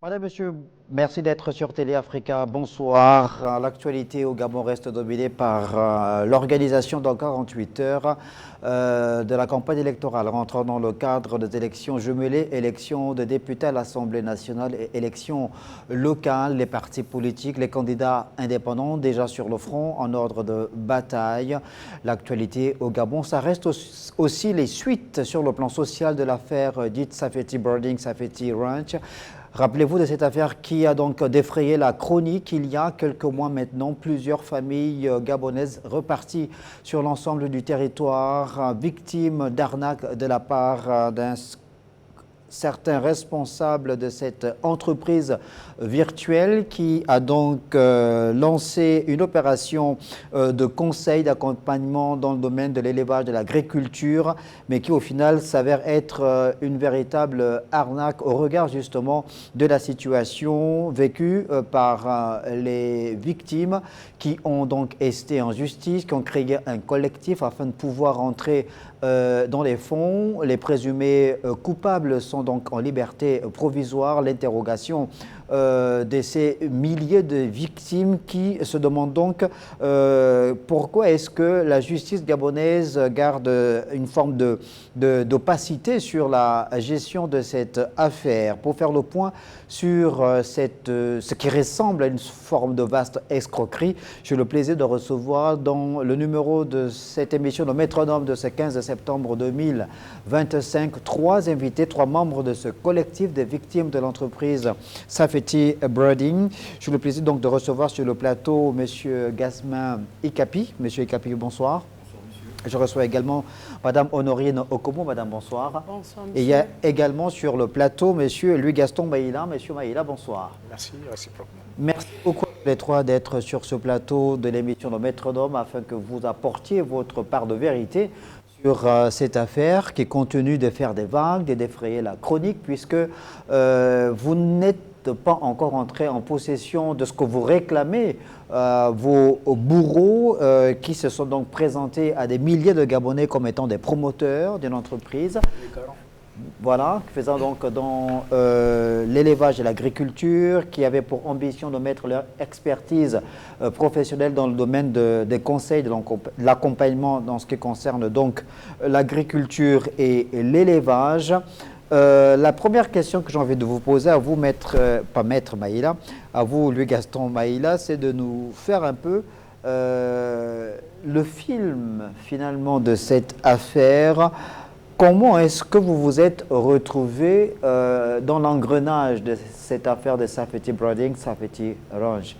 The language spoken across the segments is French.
Madame, Monsieur, merci d'être sur Télé Africa. Bonsoir. L'actualité au Gabon reste dominée par l'organisation dans 48 heures de la campagne électorale rentrant dans le cadre des élections jumelées, élections de députés à l'Assemblée nationale et élections locales. Les partis politiques, les candidats indépendants déjà sur le front en ordre de bataille. L'actualité au Gabon, ça reste aussi les suites sur le plan social de l'affaire dite Safety Birding, Safety Ranch. Rappelez-vous de cette affaire qui a donc défrayé la chronique il y a quelques mois maintenant. Plusieurs familles gabonaises reparties sur l'ensemble du territoire, victimes d'arnaques de la part d'un certain responsable de cette entreprise virtuelle qui a donc lancé une opération de conseil, d'accompagnement dans le domaine de l'élevage, de l'agriculture, mais qui au final s'avère être une véritable arnaque au regard justement de la situation vécue par les victimes qui ont donc esté en justice, qui ont créé un collectif afin de pouvoir entrer dans les fonds. Les présumés coupables sont donc en liberté provisoire. L'interrogation de ces milliers de victimes qui se demandent donc pourquoi est-ce que la justice gabonaise garde une forme d'opacité sur la gestion de cette affaire. Pour faire le point sur ce qui ressemble à une forme de vaste escroquerie, j'ai le plaisir de recevoir dans le numéro de cette émission, le métronome de ce 15 septembre 2025, trois invités, trois membres de ce collectif des victimes de l'entreprise Safety Birding. J'ai le plaisir donc de recevoir sur le plateau M. Gasmin Ikapi. M. Ikapi, bonsoir. Je reçois également Mme Honorine Okomo. Madame, bonsoir. Bonsoir, monsieur. Et il y a également sur le plateau M. Louis-Gaston Maïla. M. Maïla, bonsoir. Merci, réciproquement. Merci beaucoup à tous les trois d'être sur ce plateau de l'émission de Métronome afin que vous apportiez votre part de vérité sur cette affaire qui continue de faire des vagues, de défrayer la chronique, puisque vous n'êtes pas encore entré en possession de ce que vous réclamez, vos bourreaux qui se sont donc présentés à des milliers de Gabonais comme étant des promoteurs d'une entreprise. Voilà, faisant donc dans l'élevage et l'agriculture, qui avait pour ambition de mettre leur expertise professionnelle dans le domaine des conseils, de l'accompagnement dans ce qui concerne donc l'agriculture et l'élevage. La première question que j'ai envie de vous poser à vous, pas maître Maïla, à vous, Louis-Gaston Maïla, c'est de nous faire un peu le film finalement de cette affaire. Comment est-ce que vous vous êtes retrouvé dans l'engrenage de cette affaire de Safety Birding, Safety Ranch?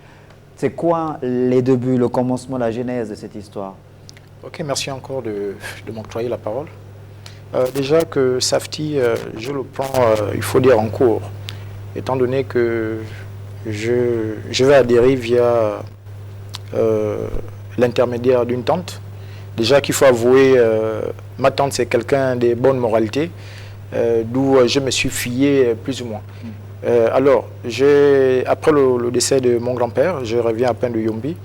C'est quoi les débuts, le commencement, la genèse de cette histoire? Ok, merci encore de m'octroyer la parole. Déjà que Safety, je le prends, il faut dire en cours, étant donné que je vais adhérer via l'intermédiaire d'une tante. Déjà qu'il faut avouer, ma tante c'est quelqu'un de bonne moralité, d'où je me suis fié plus ou moins. Alors, après le décès de mon grand-père, je reviens à peine de Yombi,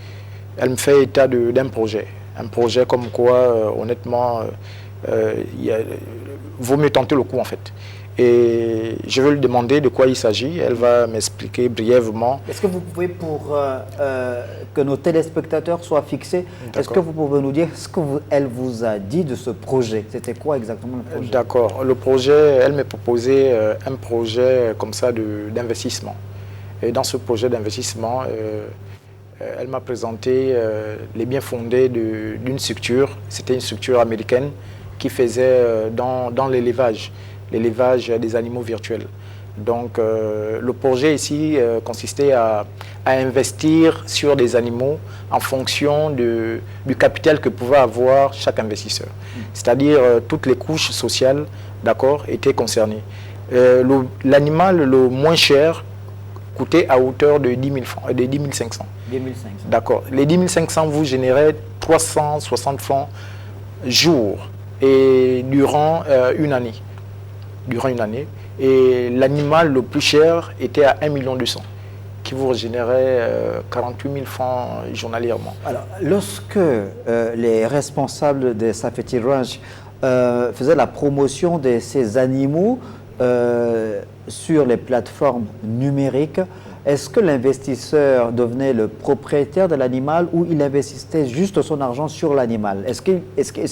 elle me fait état d'un projet. Un projet comme quoi, honnêtement, vaut mieux tenter le coup en fait. Et je vais lui demander de quoi il s'agit. Elle va m'expliquer brièvement. Est-ce que vous pouvez, pour que nos téléspectateurs soient fixés, est-ce que vous pouvez nous dire ce qu'elle vous a dit de ce projet? C'était quoi exactement le projet? D'accord. Le projet, elle m'a proposé un projet comme ça d'investissement. Et dans ce projet d'investissement, elle m'a présenté les biens fondés d'une structure. C'était une structure américaine qui faisait dans l'élevage des animaux virtuels. Donc le projet ici consistait à investir sur des animaux en fonction du capital que pouvait avoir chaque investisseur. C'est-à-dire toutes les couches sociales, d'accord, étaient concernées. L'animal le moins cher coûtait à hauteur de 10 500. 10 500. D'accord. Les 10 500 vous généraient 360 francs jour et durant une année. Et l'animal le plus cher était à 1 200 000, qui vous régénérait 48 000 francs journalièrement. Alors, lorsque les responsables de Safety Ranch faisaient la promotion de ces animaux, sur les plateformes numériques, est-ce que l'investisseur devenait le propriétaire de l'animal ou il investissait juste son argent sur l'animal? Est-ce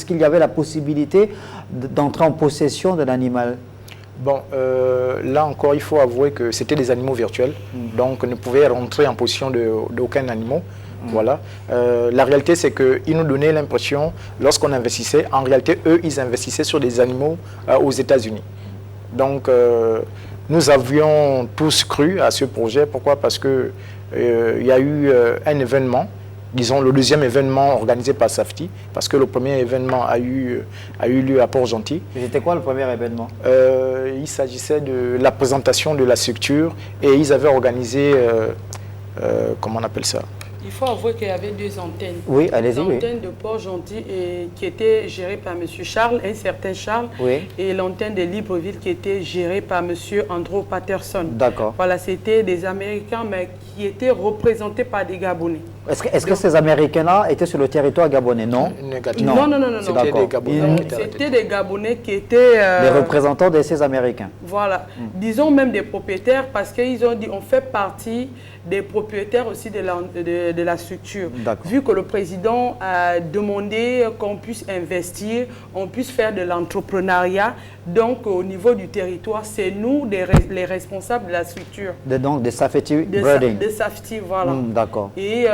qu'il y avait la possibilité d'entrer en possession de l'animal? Bon, là encore, il faut avouer que c'était des animaux virtuels, donc on ne pouvait rentrer en possession d'aucun animal. Voilà. La réalité, c'est qu'ils nous donnaient l'impression, lorsqu'on investissait, en réalité, eux, ils investissaient sur des animaux aux États-Unis. Donc, nous avions tous cru à ce projet. Pourquoi? Parce qu'il y a eu un événement, disons le deuxième événement organisé par Safety, parce que le premier événement a eu lieu à Port-Gentil. C'était quoi le premier événement? Il s'agissait de la présentation de la structure et ils avaient organisé, comment on appelle ça? Il faut avouer qu'il y avait deux antennes. Oui, allez-y. L'antenne de Port-Gentil qui était gérée par M. Charles, un certain Charles, oui, et l'antenne de Libreville qui était gérée par M. Andrew Patterson. D'accord. Voilà, c'était des Américains, mais qui étaient représentés par des Gabonais. Est-ce que ces Américains-là étaient sur le territoire gabonais? Non. Non. C'était des Gabonais qui étaient... les représentants de ces Américains. Voilà. Disons même des propriétaires, parce qu'ils ont dit on fait partie des propriétaires aussi de la structure. Vu que le président a demandé qu'on puisse investir, on puisse faire de l'entrepreneuriat, donc au niveau du territoire, c'est nous les responsables de la structure. Donc de Safety Breeding. De Safety, voilà. D'accord. Et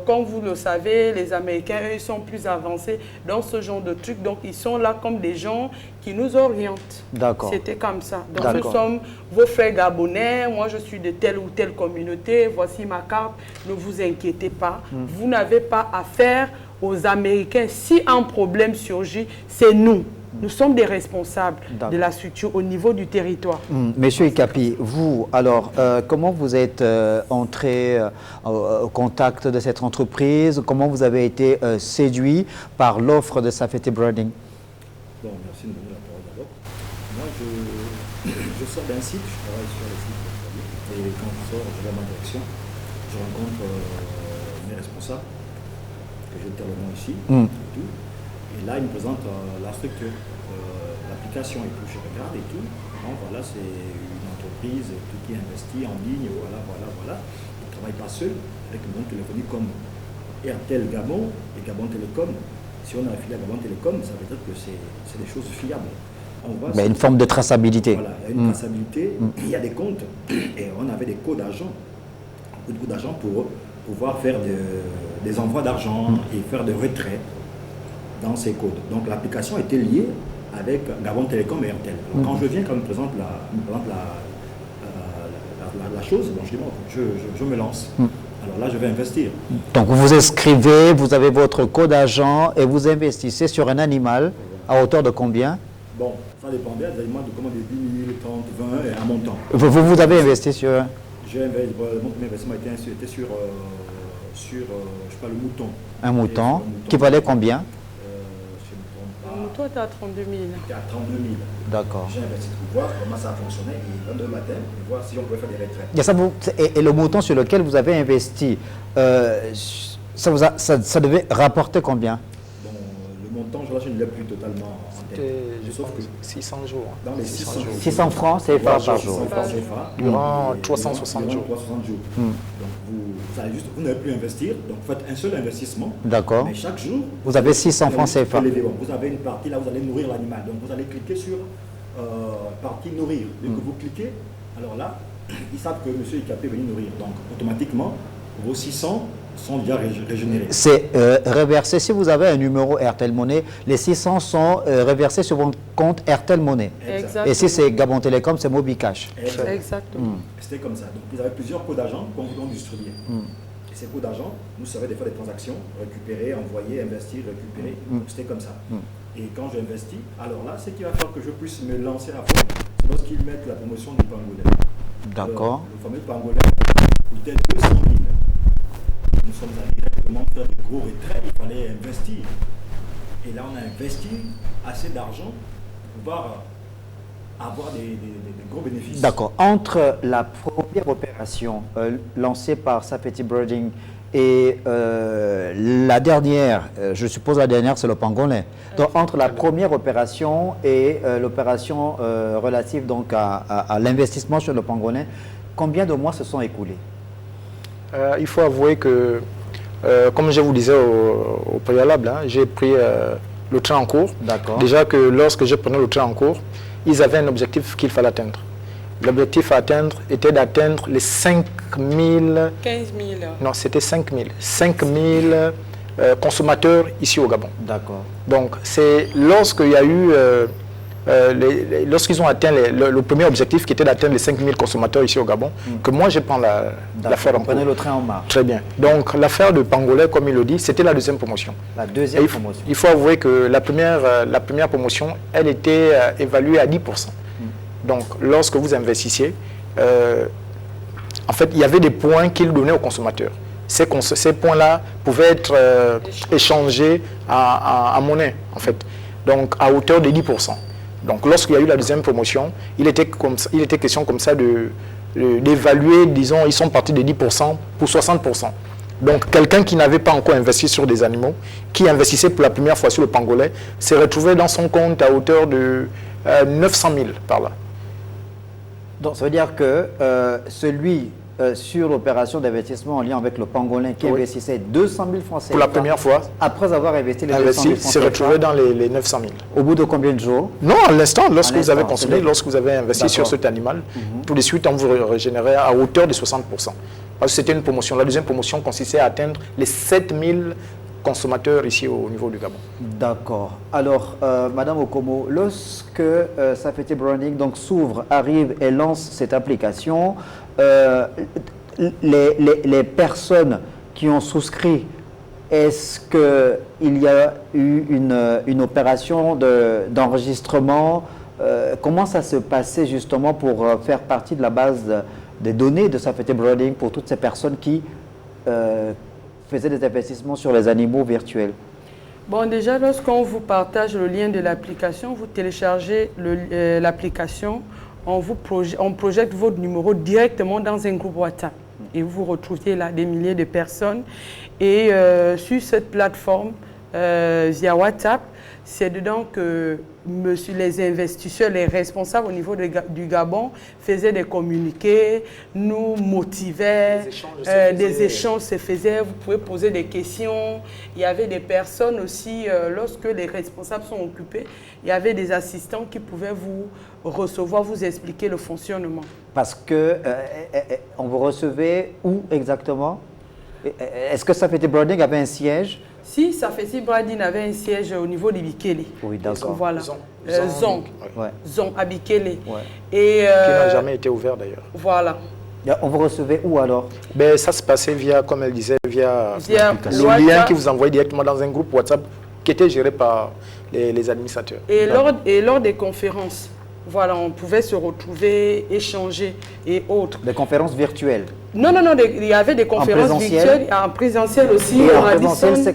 comme vous le savez, les Américains, eux, ils sont plus avancés dans ce genre de trucs, donc ils sont là comme des gens qui nous orientent. D'accord. C'était comme ça. Donc nous sommes vos frères gabonais, moi je suis de telle ou telle communauté, voici ma carte, ne vous inquiétez pas. Vous n'avez pas affaire aux Américains. Si un problème surgit, c'est nous. Nous sommes des responsables de la structure au niveau du territoire. Monsieur Ikapi, vous, alors, comment vous êtes entré au contact de cette entreprise? Comment vous avez été séduit par l'offre de Safety Breeding? Bon, merci de me donner la parole d'abord. Moi, je sors d'un site, je travaille sur les sites et quand je sors, je vais à ma direction, je rencontre mes responsables, que j'ai tellement ici, et tout. Et là, ils me présentent la structure, l'application et tout. Je regarde et tout. Bon, voilà, c'est une entreprise qui investit en ligne, voilà. Ils ne travaillent pas seuls avec une banque téléphonique comme Airtel Gabon et Gabon Télécom. Si on a affilié à Gabon Télécom, ça veut dire que c'est des choses fiables. Mais une forme de traçabilité. Voilà, il y a une traçabilité, il y a des comptes et on avait des codes d'argent, beaucoup d'argent pour pouvoir faire des envois d'argent et faire des retraits dans ces codes. Donc l'application était liée avec Gabon Télécom et Airtel. Quand je viens, quand on me présente la chose, bon, je dis bon, je me lance. Alors là, je vais investir. Donc vous vous inscrivez, vous avez votre code d'agent et vous investissez sur un animal à hauteur de combien? Bon, ça dépendait des aliments de comment de 10 000, 30, 20 et un montant. Vous avez investi sur... Mon investissement était sur je sais pas, le mouton. Un mouton qui valait combien? Le mouton était à 32 000. C'était à 32 000. D'accord. J'ai investi pour voir comment ça fonctionnait et le matin, et voir si on pouvait faire des retraits. Et le mouton sur lequel vous avez investi, ça devait rapporter combien? Bon, le montant, je ne l'ai plus totalement en tête. Sauf que 600 jours. Dans les 600 jours. 600 francs CFA par jour. 600 francs CFA. Durant 360 jours. Donc vous n'avez plus investir, donc vous faites un seul investissement. D'accord. Mais chaque jour, vous avez 600 francs CFA. Vous avez une partie là, vous allez nourrir l'animal. Donc vous allez cliquer sur partie nourrir. Dès que vous cliquez, alors là, ils savent que monsieur Ikapi est venu nourrir. Donc automatiquement, vos 600 sont déjà régénérés. C'est reversé, si vous avez un numéro Airtel Money, les 600 sont reversés sur votre compte Airtel Money. Exactement. Et si c'est Gabon Télécom, c'est Mobicash. Exactement. C'était comme ça. Donc ils avaient plusieurs codes d'argent qu'on voulait distribuer. Et ces codes d'argent nous servaient de faire des transactions, récupérer, envoyer, investir, récupérer. Donc c'était comme ça. Et quand j'investis, alors là, ce qui va faire que je puisse me lancer à fond, c'est lorsqu'ils mettent la promotion du pangolin. D'accord. Le fameux pangolin coûtait 200 000. Nous sommes allés directement faire des gros retraits, il fallait investir. Et là, on a investi assez d'argent pour pouvoir avoir des gros bénéfices. D'accord. Entre la première opération lancée par Safety Breeding Et la dernière, je suppose la dernière, c'est le pangolin. Donc entre la première opération et l'opération relative donc à l'investissement sur le pangolin, combien de mois se sont écoulés? Il faut avouer que, comme je vous disais au préalable, hein, j'ai pris le train en cours. Déjà que lorsque je prenais le train en cours, ils avaient un objectif qu'il fallait atteindre. L'objectif à atteindre était d'atteindre les 5 000... 15 000. Non, c'était 5 000. 5 000 consommateurs ici au Gabon. D'accord. Donc, c'est lorsqu'il y a eu... lorsqu'ils ont atteint le premier objectif qui était d'atteindre les 5 000 consommateurs ici au Gabon, que moi je prends l'affaire en cours. Prenez le train en marche. Très bien. Donc l'affaire de Pangolais, comme il le dit, c'était la deuxième promotion. La deuxième promotion. Il faut avouer que la première promotion, elle était évaluée à 10%. Donc lorsque vous investissiez, en fait il y avait des points qu'il donnait aux consommateurs. Ces points-là pouvaient être échangés en monnaie, en fait. Donc à hauteur de 10%. Donc, lorsqu'il y a eu la deuxième promotion, il était question comme ça d'évaluer, disons, ils sont partis de 10% pour 60%. Donc, quelqu'un qui n'avait pas encore investi sur des animaux, qui investissait pour la première fois sur le pangolais, s'est retrouvé dans son compte à hauteur de 900 000 par là. Donc, ça veut dire que celui sur l'opération d'investissement en lien avec le pangolin qui investissait 200 000 francs CFA pour la première fois, après avoir investi les 200 000 francs s'est retrouvé dans les 900 000. Au bout de combien de jours? Non, à l'instant, lorsque vous avez consommé, lorsque vous avez investi sur cet animal, tout de suite, on vous régénérait à hauteur de 60%. Parce que c'était une promotion. La deuxième promotion consistait à atteindre les 7 000 consommateurs ici au niveau du Gabon. D'accord. Alors, Madame Okomo, lorsque Safety Branding donc s'ouvre, arrive et lance cette application, les personnes qui ont souscrit, est-ce qu'il y a eu une opération d'enregistrement? Comment ça se passait justement pour faire partie de la base des données de Safety Branding pour toutes ces personnes qui faisaient des investissements sur les animaux virtuels? Bon, déjà, lorsqu'on vous partage le lien de l'application, vous téléchargez l'application, on projette votre numéro directement dans un groupe WhatsApp. Et vous retrouvez là des milliers de personnes. Et sur cette plateforme, via WhatsApp, c'est dedans que les investisseurs, les responsables au niveau du Gabon faisaient des communiqués, nous motivaient, des échanges se faisaient, vous pouvez poser des questions. Il y avait des personnes aussi, lorsque les responsables sont occupés, il y avait des assistants qui pouvaient vous recevoir, vous expliquer le fonctionnement. Parce que on vous recevait où exactement? Est-ce que Safety Branding avait un siège? Si Safety Branding avait un siège au niveau de Bikele. Oui, d'accord. Voilà. Zon. Zon à Bikele. Ouais. Et, qui n'a jamais été ouvert d'ailleurs. Voilà. On vous recevait où alors? Ben, ça se passait via, comme elle disait, via le lien qui vous envoyait directement dans un groupe WhatsApp qui était géré par les administrateurs. Et lors des conférences, voilà, on pouvait se retrouver, échanger et autres. Des conférences virtuelles? Non, il y avait des conférences virtuelles, en présentiel aussi. Et en présentiel,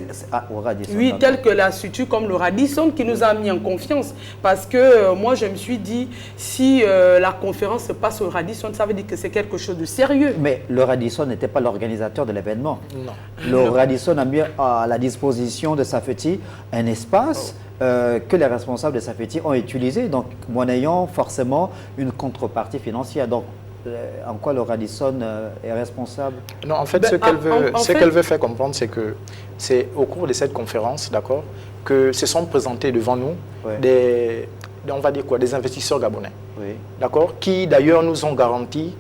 au Radisson. Oui, telles que la structure comme le Radisson qui nous a mis en confiance. Parce que moi, je me suis dit, si la conférence se passe au Radisson, ça veut dire que c'est quelque chose de sérieux. Mais le Radisson n'était pas l'organisateur de l'événement. Non. Le Radisson a mis à la disposition de Safety un espace que les responsables de Safety ont utilisé, donc monnayant forcément une contrepartie financière. Donc, en quoi le Radisson est responsable? Non, en fait, ce qu'elle veut faire comprendre, c'est que c'est au cours de cette conférence, d'accord, que se sont présentés devant nous on va dire quoi, des investisseurs gabonais, d'accord, qui d'ailleurs nous ont garanti,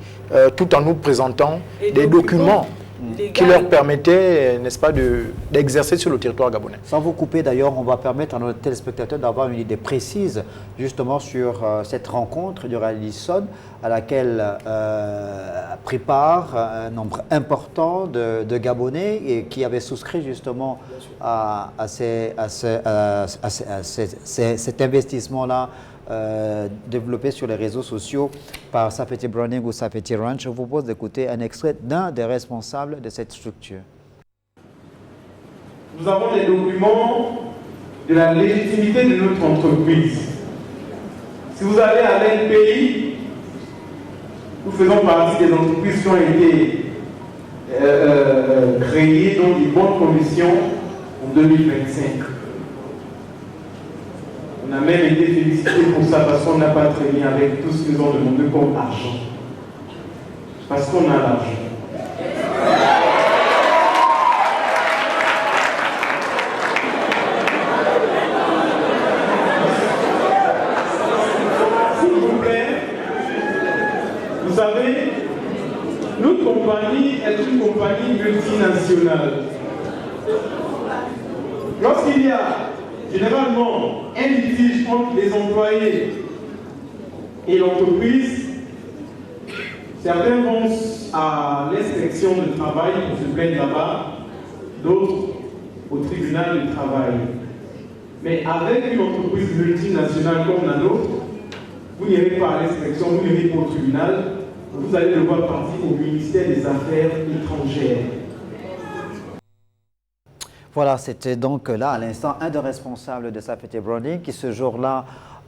tout en nous présentant des documents qui leur permettaient, n'est-ce pas, d'exercer sur le territoire gabonais. Sans vous couper d'ailleurs, on va permettre à nos téléspectateurs d'avoir une idée précise justement sur cette rencontre du Radisson à laquelle a pris part un nombre important de Gabonais et qui avaient souscrit justement à cet investissement-là développé sur les réseaux sociaux par Safety Branding ou Safety Ranch. Je vous propose d'écouter un extrait d'un des responsables de cette structure. Nous avons les documents de la légitimité de notre entreprise. Si vous allez à l'NPI, nous faisons partie des entreprises qui ont été créer donc des bonnes conditions en 2025. On a même été félicité pour ça parce qu'on n'a pas très bien avec tout ce qu'ils ont demandé comme argent. Parce qu'on a l'argent. Vous savez, notre compagnie est une compagnie multinationale. Lorsqu'il y a généralement un litige entre les employés et l'entreprise, certains vont à l'inspection du travail pour se plaindre là-bas, d'autres au tribunal du travail. Mais avec une entreprise multinationale comme la nôtre, vous n'irez pas à l'inspection, vous n'irez pas au tribunal, vous allez devoir partir au ministère des Affaires étrangères. Voilà, c'était donc là à l'instant un des responsables de Safety Branding qui ce jour-là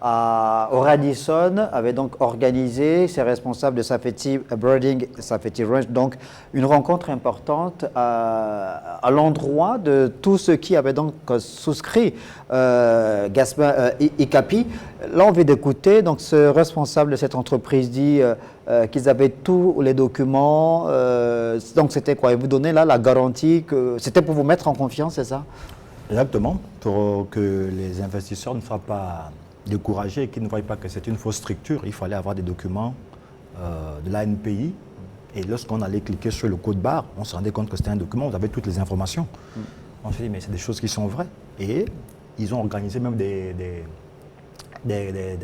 au Radisson avait donc organisé, ses responsables de Safety Branding, Safety Range, donc une rencontre importante à l'endroit de tous ceux qui avaient donc souscrit Gaspard ICAPI. Là, on vient d'écouter, donc ce responsable de cette entreprise dit qu'ils avaient tous les documents. Donc c'était quoi? Ils vous donnaient là la garantie que c'était pour vous mettre en confiance, c'est ça? Exactement, pour que les investisseurs ne soient pas découragés et qu'ils ne voient pas que c'est une fausse structure. Il fallait avoir des documents de l'ANPI. Et lorsqu'on allait cliquer sur le code barre, on se rendait compte que c'était un document, vous avez toutes les informations. On se dit, mais c'est des choses qui sont vraies. Et ils ont organisé même des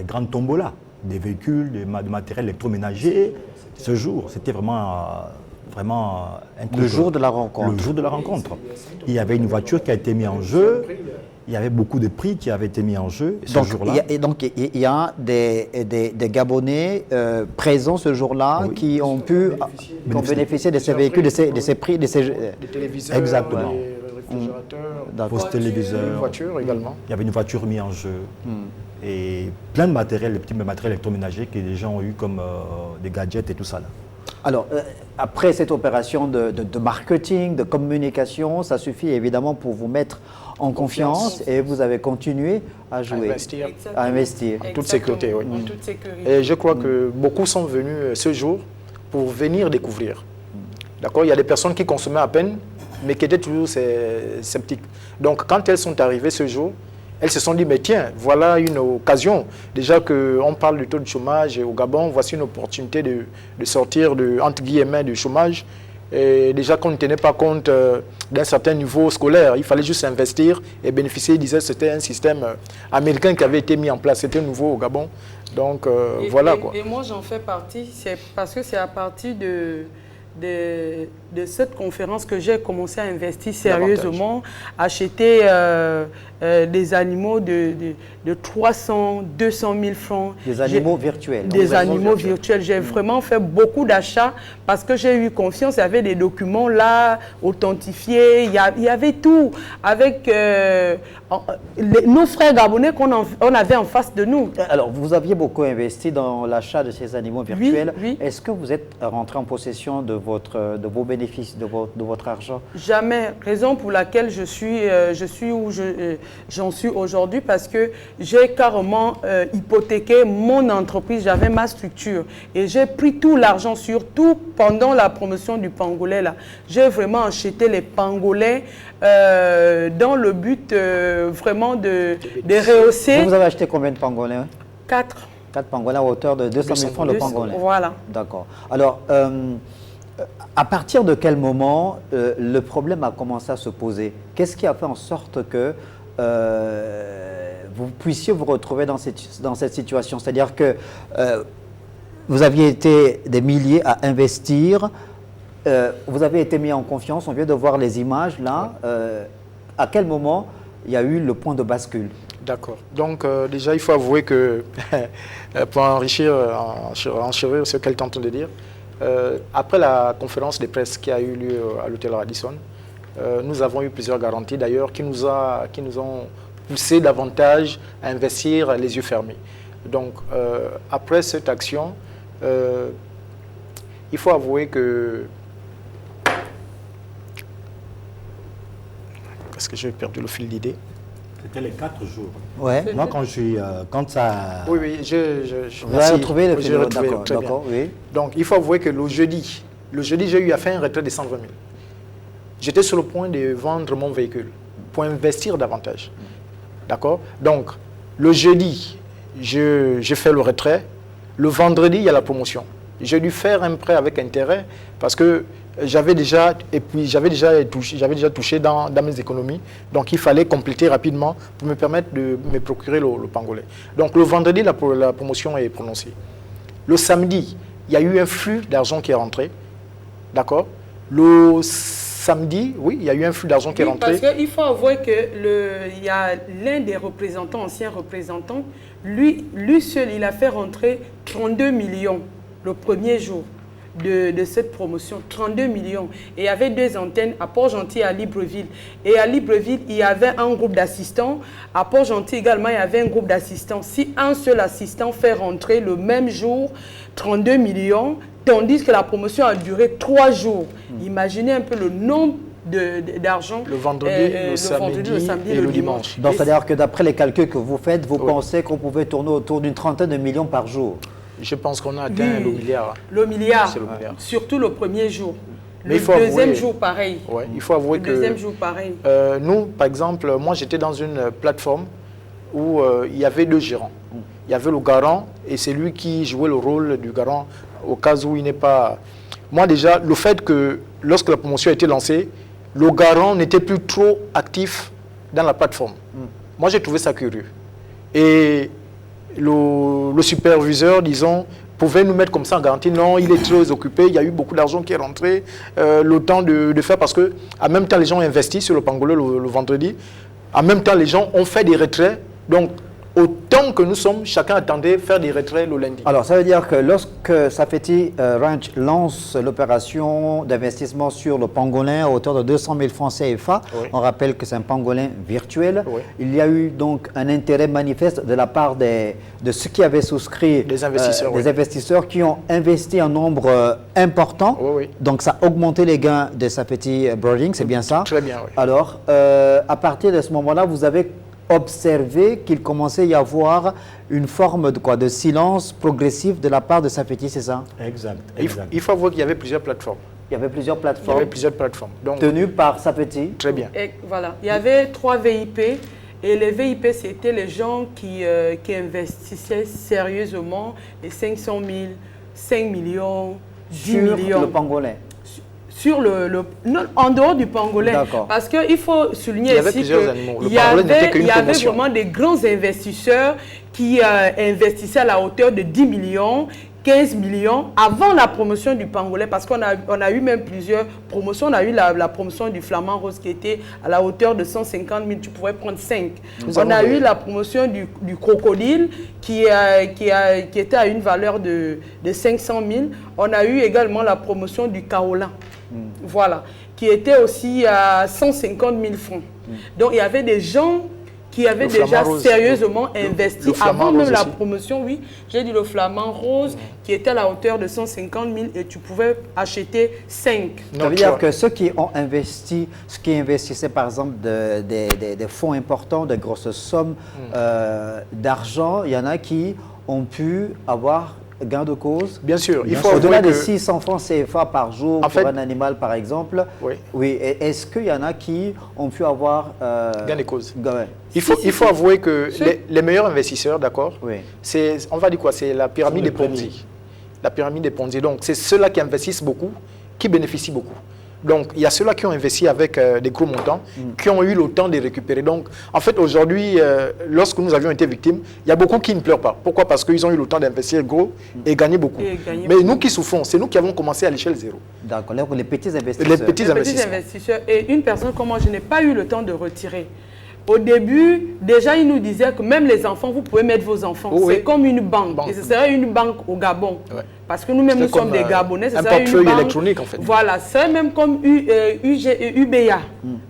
grandes tombolas, des véhicules, du matériel électroménager. Ce jour, c'était vraiment un truc. Le jour de la rencontre. Le jour de la rencontre. Il y avait une voiture qui a été mise en jeu. Il y avait beaucoup de prix qui avaient été mis en jeu ce jour-là. Donc, il y a des Gabonais présents ce jour-là qui ont pu bénéficier de ces véhicules, de ces prix, de ces téléviseurs, exactement. des réfrigérateurs, Post téléviseurs, voitures également. Il y avait une voiture mise en jeu et plein de matériel, le petit matériel électroménager que les gens ont eu comme des gadgets et tout ça là. Alors, après cette opération de marketing, de communication, ça suffit évidemment pour vous mettre en confiance et vous avez continué à jouer, à investir. En toute sécurité, oui. En toute sécurité. Et je crois que beaucoup sont venus ce jour pour venir découvrir. D'accord? Il y a des personnes qui consommaient à peine, mais qui étaient toujours sceptiques. Donc, quand elles sont arrivées ce jour, elles se sont dit, mais tiens, voilà une occasion. Déjà qu'on parle du taux de chômage au Gabon, voici une opportunité de sortir, entre guillemets, du chômage. Et déjà qu'on ne tenait pas compte d'un certain niveau scolaire, il fallait juste investir et bénéficier. Il disait que c'était un système américain qui avait été mis en place, c'était nouveau au Gabon. Donc voilà quoi. Et moi j'en fais partie, c'est parce que c'est à partir de cette conférence que j'ai commencé à investir sérieusement, acheter des animaux de 300, 200 000 francs. Des animaux virtuels. Des animaux virtuels. J'ai vraiment fait beaucoup d'achats parce que j'ai eu confiance. Il y avait des documents là, authentifiés. Il y avait tout. Avec nos frères gabonais qu'on avait en face de nous. Alors, vous aviez beaucoup investi dans l'achat de ces animaux virtuels. Oui, oui. Est-ce que vous êtes rentré en possession de vos bénéfices, de votre argent? Jamais. Raison pour laquelle je suis où j'en suis aujourd'hui, parce que j'ai carrément hypothéqué mon entreprise, j'avais ma structure et j'ai pris tout l'argent, surtout pendant la promotion du pangolais là. J'ai vraiment acheté les pangolais dans le but vraiment de rehausser. Vous avez acheté combien de pangolais? 4. 4 pangolais à hauteur de 200 000 francs le pangolais. Voilà. D'accord. Alors, à partir de quel moment le problème a commencé à se poser? Qu'est-ce qui a fait en sorte que vous puissiez vous retrouver dans cette situation? C'est-à-dire que vous aviez été des milliers à investir, vous avez été mis en confiance, on vient de voir les images là. À quel moment il y a eu le point de bascule? D'accord. Donc déjà, il faut avouer que, pour enchérir ce qu'elle tente de dire, après la conférence de presse qui a eu lieu à l'hôtel Radisson, nous avons eu plusieurs garanties d'ailleurs qui nous ont poussé davantage à investir les yeux fermés. Donc après cette action, il faut avouer que parce que j'ai perdu le fil d'idée. C'était les 4 jours. Ouais. Moi, quand ça... Oui, oui, Vous avez retrouvé le fil, d'accord, d'accord, oui. Donc, il faut avouer que le jeudi, j'ai eu à faire un retrait de 120 000. J'étais sur le point de vendre mon véhicule pour investir davantage. D'accord? Donc, le jeudi, j'ai fait le retrait. Le vendredi, il y a la promotion. J'ai dû faire un prêt avec intérêt parce que j'avais déjà touché dans mes économies. Donc, il fallait compléter rapidement pour me permettre de me procurer le pangolin. Donc, le vendredi, la promotion est prononcée. Le samedi, il y a eu un flux d'argent qui est rentré. D'accord? Le samedi, oui, il y a eu un flux d'argent qui est rentré. Parce qu'il faut avouer qu'il y a l'un des représentants, anciens représentants, lui seul, il a fait rentrer 32 millions le premier jour de cette promotion. 32 millions. Et il y avait 2 antennes à Port-Gentil et à Libreville. Et à Libreville, il y avait un groupe d'assistants. À Port-Gentil également, il y avait un groupe d'assistants. Si un seul assistant fait rentrer le même jour 32 millions, tandis que la promotion a duré 3 jours. Imaginez un peu le nombre d'argent. Le vendredi, le samedi et le dimanche. Donc, c'est-à-dire que d'après les calculs que vous faites, vous pensez qu'on pouvait tourner autour d'une trentaine de millions par jour? Je pense qu'on a atteint le milliard. Le milliard, surtout le premier jour. Mais le deuxième jour, pareil. Ouais, il faut avouer que... Le deuxième jour, pareil. Nous, par exemple, moi, j'étais dans une plateforme où il y avait 2 gérants. Il y avait le garant et c'est lui qui jouait le rôle du garant au cas où il n'est pas... Moi, déjà, le fait que lorsque la promotion a été lancée, le garant n'était plus trop actif dans la plateforme. Moi, j'ai trouvé ça curieux. Et le superviseur, disons, pouvait nous mettre comme ça en garantie. Non, il est très occupé, il y a eu beaucoup d'argent qui est rentré, le temps de faire, parce que en même temps, les gens ont investi sur le pangolin le vendredi. En même temps, les gens ont fait des retraits. Donc, autant que nous sommes, chacun attendait faire des retraits le lundi. Alors, ça veut dire que lorsque Safety Ranch lance l'opération d'investissement sur le pangolin à hauteur de 200 000 francs CFA, on rappelle que c'est un pangolin virtuel, il y a eu donc un intérêt manifeste de la part de ceux qui avaient souscrit, des investisseurs, des investisseurs qui ont investi un nombre important. Donc, ça a augmenté les gains de Safety Broading, c'est bien ça? Très bien, oui. Alors, à partir de ce moment-là, vous avez observé qu'il commençait à y avoir une forme de silence progressif de la part de Safety, c'est ça? Exact. Il faut voir qu'il y avait plusieurs plateformes. Il y avait plusieurs plateformes. Donc, tenues par Safety. Très bien. Et voilà. Il y avait 3 VIP. Et les VIP, c'était les gens qui investissaient sérieusement les 500 000, 5 millions, 10 millions. Sur le pangolin. Sur non, en dehors du pangolin. Parce qu'il faut souligner ici qu'il y avait vraiment des grands investisseurs qui investissaient à la hauteur de 10 millions, 15 millions avant la promotion du pangolin, parce qu'on a eu même plusieurs promotions. On a eu la promotion du flamand rose qui était à la hauteur de 150 000, tu pouvais prendre 5. On a eu la promotion du crocodile qui était à une valeur de 500 000. On a eu également la promotion du kaolin. Voilà, qui était aussi à 150 000 francs. Donc, il y avait des gens qui avaient déjà sérieusement investi avant même la promotion. Oui, j'ai dit le flamand rose qui était à la hauteur de 150 000 et tu pouvais acheter 5. Ça veut dire que ceux qui ont investi, ceux qui investissaient par exemple des fonds importants, de grosses sommes d'argent, il y en a qui ont pu avoir gain de cause. Bien sûr. Il faut au-delà de 600 francs CFA par jour pour un animal, par exemple. Oui. Est-ce qu'il y en a qui ont pu avoir gain de cause? Il faut avouer que les meilleurs investisseurs, d'accord, on va dire quoi? C'est la pyramide des Ponzi. La pyramide des Ponzi. Donc, c'est ceux-là qui investissent beaucoup, qui bénéficient beaucoup. Donc, il y a ceux-là qui ont investi avec des gros montants, qui ont eu le temps de récupérer. Donc, en fait, aujourd'hui, lorsque nous avions été victimes, il y a beaucoup qui ne pleurent pas. Pourquoi? Parce qu'ils ont eu le temps d'investir gros et gagner beaucoup. Mais nous qui souffrons, c'est nous qui avons commencé à l'échelle zéro. D'accord, les petits investisseurs. Les petits investisseurs. Et une personne comme moi, je n'ai pas eu le temps de retirer. Au début, déjà, ils nous disaient que même les enfants, vous pouvez mettre vos enfants. C'est comme une banque. Et ce serait une banque au Gabon. Parce que nous-mêmes, nous sommes des Gabonais. Un portefeuille électronique, en fait. Voilà, c'est même comme UBA.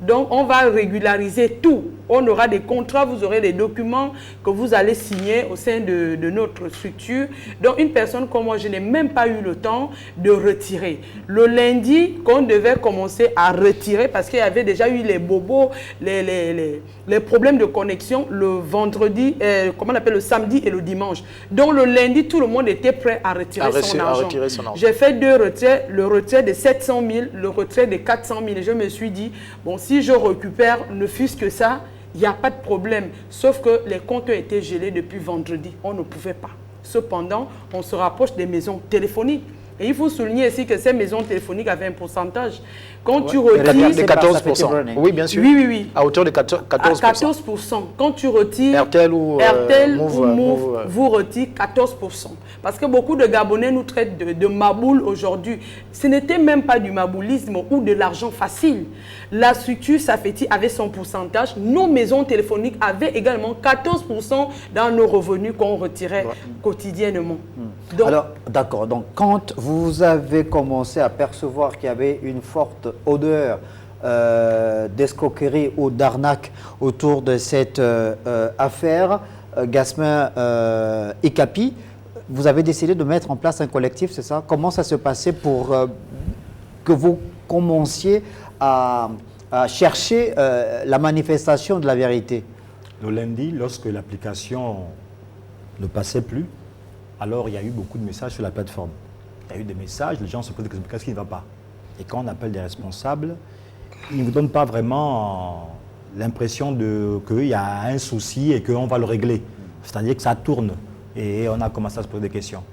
Donc, on va régulariser tout. On aura des contrats, vous aurez des documents que vous allez signer au sein de notre structure. Donc, une personne comme moi, je n'ai même pas eu le temps de retirer. Le lundi, qu'on devait commencer à retirer, parce qu'il y avait déjà eu les bobos, les problèmes de connexion le vendredi, comment on appelle, le samedi et le dimanche. Donc, le lundi, tout le monde était prêt à retirer son argent. J'ai fait 2 retraits, le retrait de 700 000, le retrait de 400 000. Et je me suis dit, bon, si je récupère, ne fût-ce que ça, il n'y a pas de problème. Sauf que les comptes ont été gelés depuis vendredi. On ne pouvait pas. Cependant, on se rapproche des maisons téléphoniques. Et il faut souligner ici que ces maisons téléphoniques avaient un pourcentage. Quand tu retires... De 14%. Oui, bien sûr. Oui. À hauteur de 14%. À 14%. Quand tu retires... RTL ou Move vous retire 14%. Parce que beaucoup de Gabonais nous traitent de maboule aujourd'hui. Ce n'était même pas du maboulisme ou de l'argent facile. La structure Safeti avait son pourcentage. Nos maisons téléphoniques avaient également 14% dans nos revenus qu'on retirait quotidiennement. Donc, alors, d'accord. Donc, quand vous avez commencé à percevoir qu'il y avait une forte odeur d'escroquerie ou d'arnaque autour de cette affaire, Gasmin Ikapi, vous avez décidé de mettre en place un collectif, c'est ça? Comment ça se passait pour que vous commenciez à chercher la manifestation de la vérité? Le lundi, lorsque l'application ne passait plus, alors il y a eu beaucoup de messages sur la plateforme. Il y a eu des messages, les gens se posent des questions, qu'est-ce qui ne va pas? Et quand on appelle des responsables, ils ne vous donnent pas vraiment l'impression qu'il y a un souci et qu'on va le régler. C'est-à-dire que ça tourne. Et on a commencé à se poser des questions.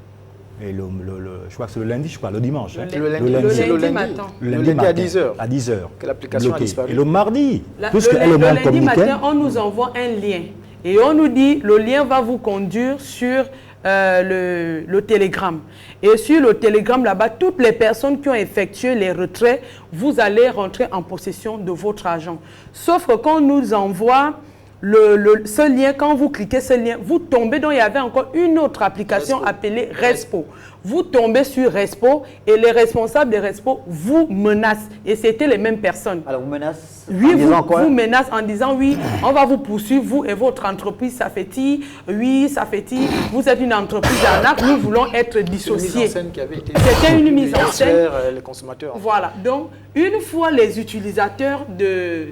Et je crois que c'est le lundi, je crois, le dimanche. Le lundi matin. Le lundi matin, à 10h. À 10h. Que l'application a disparu. Et le mardi, le lundi matin, on nous envoie un lien. Et on nous dit, le lien va vous conduire sur le Telegram. Et sur le Telegram, là-bas, toutes les personnes qui ont effectué les retraits, vous allez rentrer en possession de votre argent. Sauf que quand on nous envoie ce lien, quand vous cliquez ce lien, vous tombez, donc il y avait encore une autre application appelée Respo. Vous tombez sur Respo et les responsables de Respo vous menacent. Et c'était les mêmes personnes. Alors vous menacez oui, vous menacent en disant oui, on va vous poursuivre, vous et votre entreprise Safeti. Oui, Safeti, vous êtes une entreprise d'arnaque, nous voulons être dissociés. C'était une mise en scène. Les consommateurs. Voilà. Donc, une fois les utilisateurs de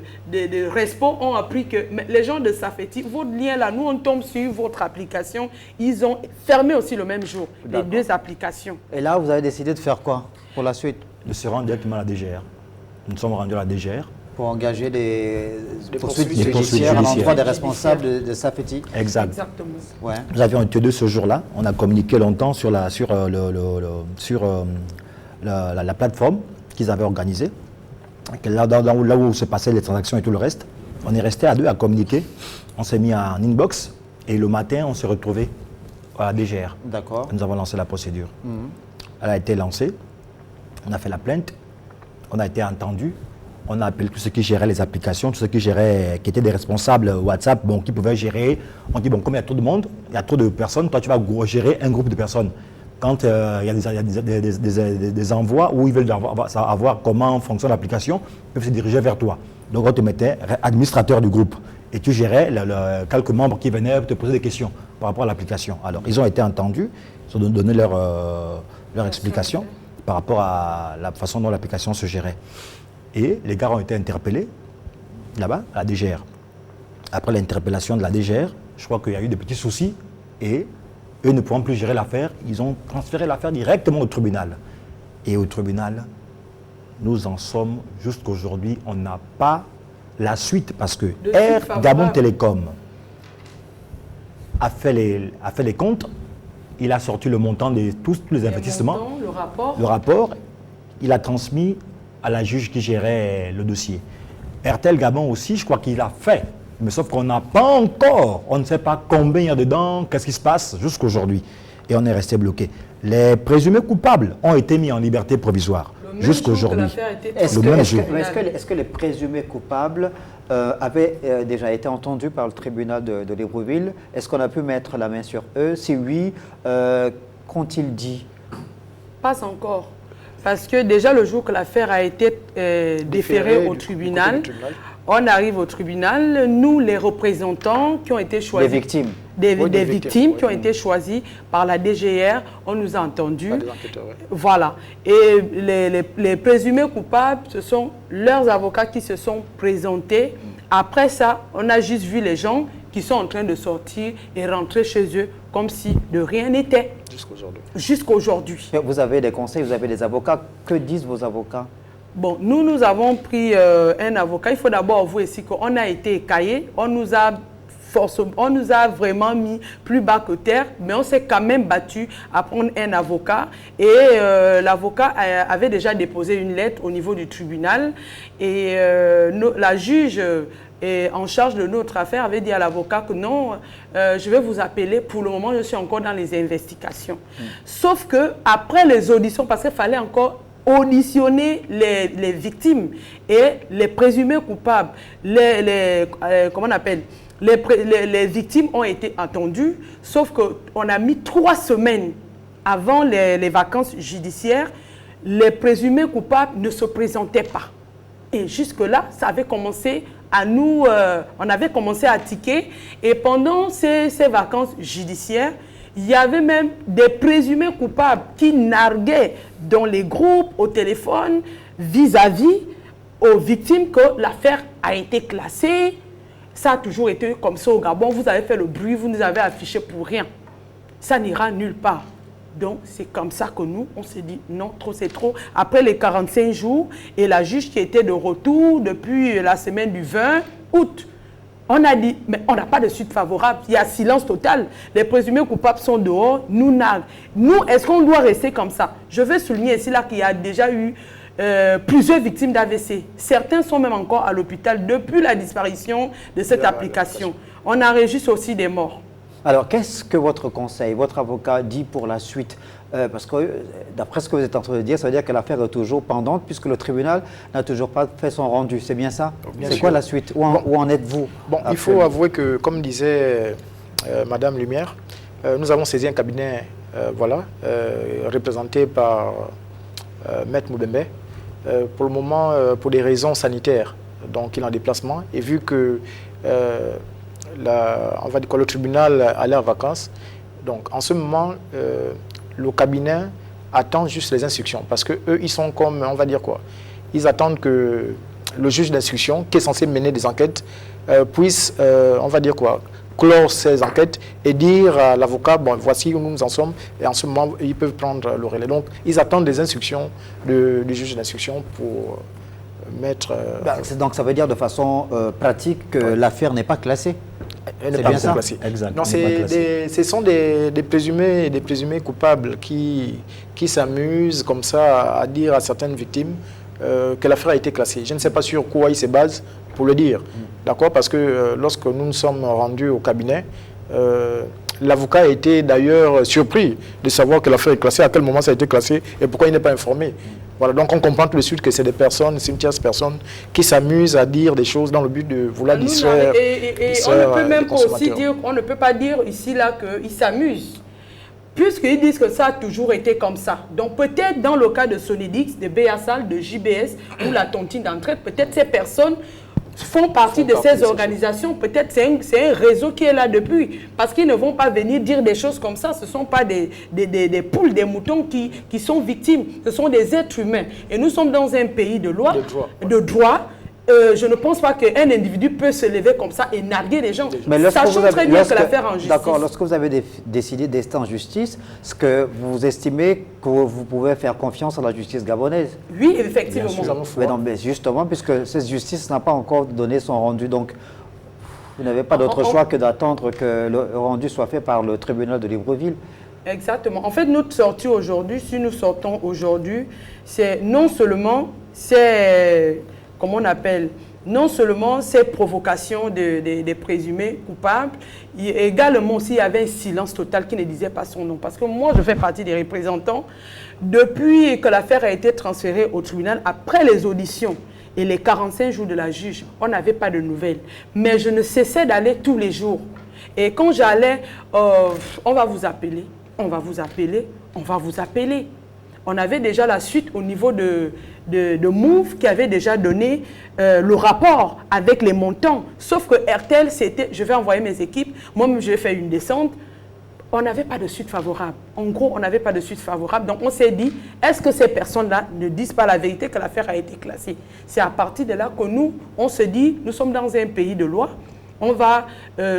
Respo ont appris que les gens de Safeti, votre lien là, nous on tombe sur votre application, ils ont fermé aussi le même jour les 2 applications. Et là, vous avez décidé de faire quoi pour la suite? De se rendre directement à la DGR. Nous sommes rendus à la DGR. Pour engager des poursuites judiciaires à l'endroit des responsables de Safeti. Exactement. Ouais. Nous avions été 2 ce jour-là. On a communiqué longtemps sur la plateforme qu'ils avaient organisée. Là où se passaient les transactions et tout le reste. On est resté à 2 à communiquer. On s'est mis en inbox et le matin, on s'est retrouvés à la DGR. D'accord. Nous avons lancé la procédure. Elle a été lancée. On a fait la plainte. On a été entendu. On a appelé tous ceux qui géraient les applications, tous ceux qui étaient des responsables WhatsApp, qui pouvaient gérer. On dit, comme il y a trop de monde, il y a trop de personnes, toi tu vas gérer un groupe de personnes. Quand il y a des envois où ils veulent savoir comment fonctionne l'application, ils peuvent se diriger vers toi. Donc on te mettait administrateur du groupe et tu gérais quelques membres qui venaient te poser des questions par rapport à l'application. Alors ils ont été entendus, ils ont donné leur explication par rapport à la façon dont l'application se gérait. Et les gars ont été interpellés là-bas, à la DGR. Après l'interpellation de la DGR, je crois qu'il y a eu des petits soucis et eux ne pouvant plus gérer l'affaire, ils ont transféré l'affaire directement au tribunal. Et au tribunal, nous en sommes jusqu'aujourd'hui, on n'a pas la suite parce que Air Gabon Télécom a fait les comptes, il a sorti le montant de tous les investissements, le rapport, il a transmis à la juge qui gérait le dossier. RTL Gabon aussi, je crois qu'il a fait, mais sauf qu'on n'a pas encore, on ne sait pas combien il y a dedans, qu'est-ce qui se passe jusqu'aujourd'hui. Et on est resté bloqué. Les présumés coupables ont été mis en liberté provisoire jusqu'aujourd'hui. Est-ce que les présumés coupables avaient déjà été entendus par le tribunal de Libreville? Est-ce qu'on a pu mettre la main sur eux? Si oui, qu'ont-ils dit? Pas encore. Parce que déjà le jour que l'affaire a été déférée au tribunal, On arrive au tribunal, nous, les représentants qui ont été choisis. Les victimes. Des victimes qui ont été choisies par la DGR, on nous a entendus. Voilà. Et les présumés coupables, ce sont leurs avocats qui se sont présentés. Après ça, on a juste vu les gens qui sont en train de sortir et rentrer chez eux comme si de rien n'était. Jusqu'aujourd'hui. Vous avez des conseils, vous avez des avocats. Que disent vos avocats? Bon, nous avons pris un avocat. Il faut d'abord avouer ici qu'on a été écaillés. On nous a vraiment mis plus bas que terre, mais on s'est quand même battu à prendre un avocat. Et l'avocat avait déjà déposé une lettre au niveau du tribunal. Et la juge en charge de notre affaire avait dit à l'avocat que non, je vais vous appeler. Pour le moment, je suis encore dans les investigations. Sauf que après les auditions, parce qu'il fallait encore auditionner les victimes et les présumés coupables, comment on appelle, les victimes ont été entendues, sauf qu'on a mis 3 semaines avant les vacances judiciaires, les présumés coupables ne se présentaient pas. Et jusque-là, ça avait commencé à nous, on avait commencé à tiquer. Et pendant ces vacances judiciaires, il y avait même des présumés coupables qui narguaient dans les groupes, au téléphone, vis-à-vis aux victimes que l'affaire a été classée. Ça a toujours été comme ça au Gabon. Vous avez fait le bruit, vous nous avez affiché pour rien. Ça n'ira nulle part. Donc, c'est comme ça que nous, on s'est dit non, trop c'est trop. Après les 45 jours, et la juge qui était de retour depuis la semaine du 20 août, on a dit, mais on n'a pas de suite favorable. Il y a silence total. Les présumés coupables sont dehors, nous narguent. Nous, est-ce qu'on doit rester comme ça? Je veux souligner ici là qu'il y a déjà eu plusieurs victimes d'AVC. Certains sont même encore à l'hôpital depuis la disparition de cette application. On enregistre aussi des morts. Alors, qu'est-ce que votre conseil, votre avocat dit pour la suite? Parce que d'après ce que vous êtes en train de dire, ça veut dire que l'affaire est toujours pendante puisque le tribunal n'a toujours pas fait son rendu. C'est bien ça? C'est quoi la suite? Où en êtes-vous? Bon, il faut avouer que, comme disait Madame Lumière, nous avons saisi un cabinet représenté par Maître Moubembe. Pour le moment, pour des raisons sanitaires, donc il est en déplacement. Et vu que on va dire que le tribunal allait en vacances, donc en ce moment, le cabinet attend juste les instructions. Parce qu'eux, ils sont comme, on va dire quoi, ils attendent que le juge d'instruction, qui est censé mener des enquêtes, puisse, on va dire quoi, clore ces enquêtes et dire à l'avocat, bon, voici où nous en sommes, et en ce moment, ils peuvent prendre le relais. Donc, ils attendent des instructions du juge d'instruction pour mettre... donc, ça veut dire de façon pratique que l'affaire n'est pas classée? Elle n'est pas classée. Exact. Non, ce sont des présumés coupables qui s'amusent comme ça à dire à certaines victimes que l'affaire a été classée. Je ne sais pas sur quoi ils se basent pour le dire. D'accord? Parce que lorsque nous nous sommes rendus au cabinet, l'avocat a été d'ailleurs surpris de savoir que l'affaire est classée, à quel moment ça a été classé et pourquoi il n'est pas informé. Voilà, donc on comprend tout de suite que c'est des personnes, c'est une tierce personne qui s'amusent à dire des choses dans le but de vouloir distraire. Et on ne peut même pas aussi dire, on ne peut pas dire ici là qu'ils s'amusent. Puisqu'ils disent que ça a toujours été comme ça. Donc peut-être dans le cas de Solidix, de BASAL, de JBS ou la tontine d'entraide, peut-être ces personnes font partie de ces organisations. Peut-être c'est un réseau qui est là depuis. Parce qu'ils ne vont pas venir dire des choses comme ça. Ce ne sont pas des poules, des moutons qui sont victimes. Ce sont des êtres humains. Et nous sommes dans un pays de loi, de droit. Je ne pense pas qu'un individu peut se lever comme ça et narguer les gens. Sachant très bien que l'affaire en justice. D'accord, lorsque vous avez décidé d'être en justice, est-ce que vous estimez que vous pouvez faire confiance à la justice gabonaise? Oui, effectivement. Mais non, mais justement, puisque cette justice n'a pas encore donné son rendu, donc vous n'avez pas d'autre choix que d'attendre que le rendu soit fait par le tribunal de Libreville. Exactement. En fait, notre sortie aujourd'hui, si nous sortons aujourd'hui, c'est non seulement, c'est... Comment on appelle, non seulement ces provocations des présumés coupables, également aussi il y avait un silence total qui ne disait pas son nom. Parce que moi, je fais partie des représentants. Depuis que l'affaire a été transférée au tribunal, après les auditions et les 45 jours de la juge, on n'avait pas de nouvelles. Mais je ne cessais d'aller tous les jours. Et quand j'allais, on va vous appeler, on va vous appeler, on va vous appeler. on avait déjà la suite au niveau de Move qui avait déjà donné le rapport avec les montants. Sauf que RTL, c'était, je vais envoyer mes équipes, moi-même je vais faire une descente, on n'avait pas de suite favorable. En gros, on n'avait pas de suite favorable. Donc on s'est dit, est-ce que ces personnes-là ne disent pas la vérité que l'affaire a été classée? C'est à partir de là que nous, on se dit, nous sommes dans un pays de loi, on va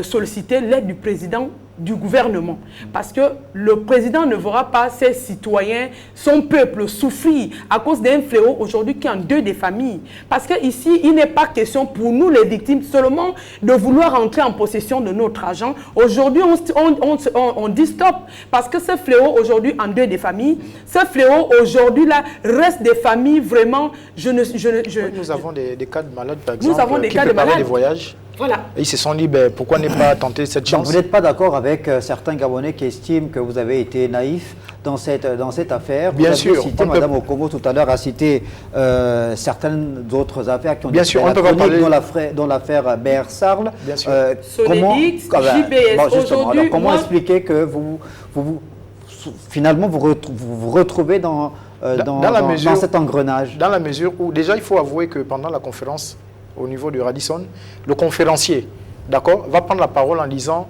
solliciter l'aide du président du gouvernement. Parce que le président ne verra pas ses citoyens, son peuple souffrir à cause d'un fléau aujourd'hui qui endeuille des familles. Parce qu'ici, il n'est pas question pour nous les victimes seulement de vouloir entrer en possession de notre argent. Aujourd'hui, on dit stop. Parce que ce fléau aujourd'hui endeuille des familles. Ce fléau aujourd'hui là reste des familles vraiment... Nous avons des cas de malades par exemple, nous avons des qui cas de malades. Des voyages. Voilà. Et ils se sont dit, ben, pourquoi ne pas tenter cette chance? Donc, vous n'êtes pas d'accord avec certains Gabonais qui estiment que vous avez été naïf dans cette affaire? Bien sûr. Cité, Madame Okongo tout à l'heure a cité certaines autres affaires qui ont bien sûr, on peut pas parler dont l'affaire BR Sarl. Bien sûr. Sonedix, JBS. Aujourd'hui, comment expliquer que finalement vous vous retrouvez dans cet engrenage? Dans la mesure où, déjà, il faut avouer que pendant la conférence au niveau du Radisson, le conférencier, d'accord, va prendre la parole en disant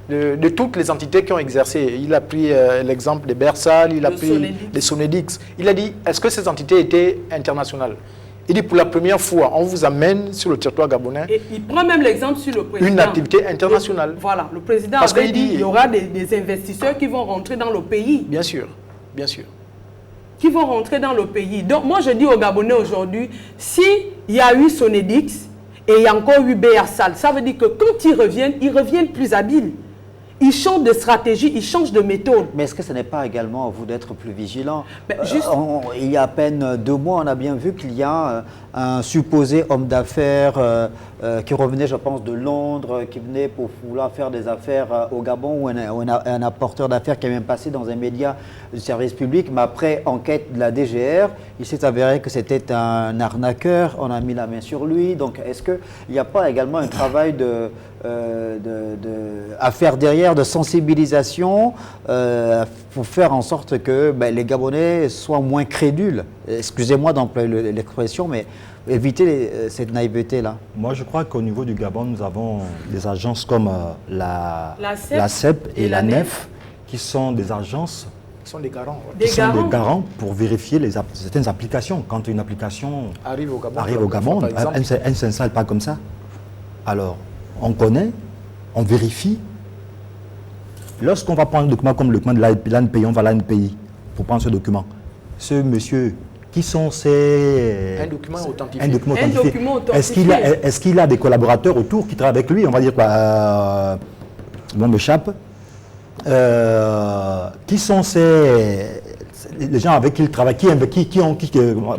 de toutes les entités qui ont exercé. Il a pris l'exemple des Bersal, il a pris les Sonedix. Il a dit, est-ce que ces entités étaient internationales? Il dit, pour la première fois, on vous amène sur le territoire gabonais. Et il prend même l'exemple sur le président. Une activité internationale. Voilà, le président avait dit qu'il y aura des investisseurs qui vont rentrer dans le pays. Bien sûr, bien sûr. Qui vont rentrer dans le pays. Donc moi je dis aux Gabonais aujourd'hui, s'il y a eu Sonedix et il y a encore eu BR-SAL, ça veut dire que quand ils reviennent plus habiles. Ils changent de stratégie, ils changent de méthode. Mais est-ce que ce n'est pas également à vous d'être plus vigilant? Il y a à peine 2 mois, on a bien vu qu'il y a un supposé homme d'affaires qui revenait, je pense, de Londres, qui venait pour vouloir faire des affaires au Gabon, ou un apporteur d'affaires qui est même passé dans un média du service public. Mais après enquête de la DGR, il s'est avéré que c'était un arnaqueur, on a mis la main sur lui. Donc est-ce qu'il n'y a pas également un travail à faire derrière, de sensibilisation pour faire en sorte que les Gabonais soient moins crédules? Excusez-moi d'employer l'expression, mais éviter cette naïveté-là. Moi, je crois qu'au niveau du Gabon, nous avons des agences comme la CEP et la NEF, qui sont des agences qui sont des garants. Des garants pour vérifier certaines applications. Quand une application arrive au Gabon, elle ne s'installe pas comme ça. Alors, on connaît, on vérifie. Lorsqu'on va prendre un document comme le document de l'ANPI, on va à l'ANPI pour prendre ce document. Ce monsieur, qui sont ces... Un document authentifié. Un document authentifié. Est-ce qu'il a des collaborateurs autour qui travaillent avec lui? On va dire quoi, le nom m'échappe. Qui sont les gens avec qui il travaille, on va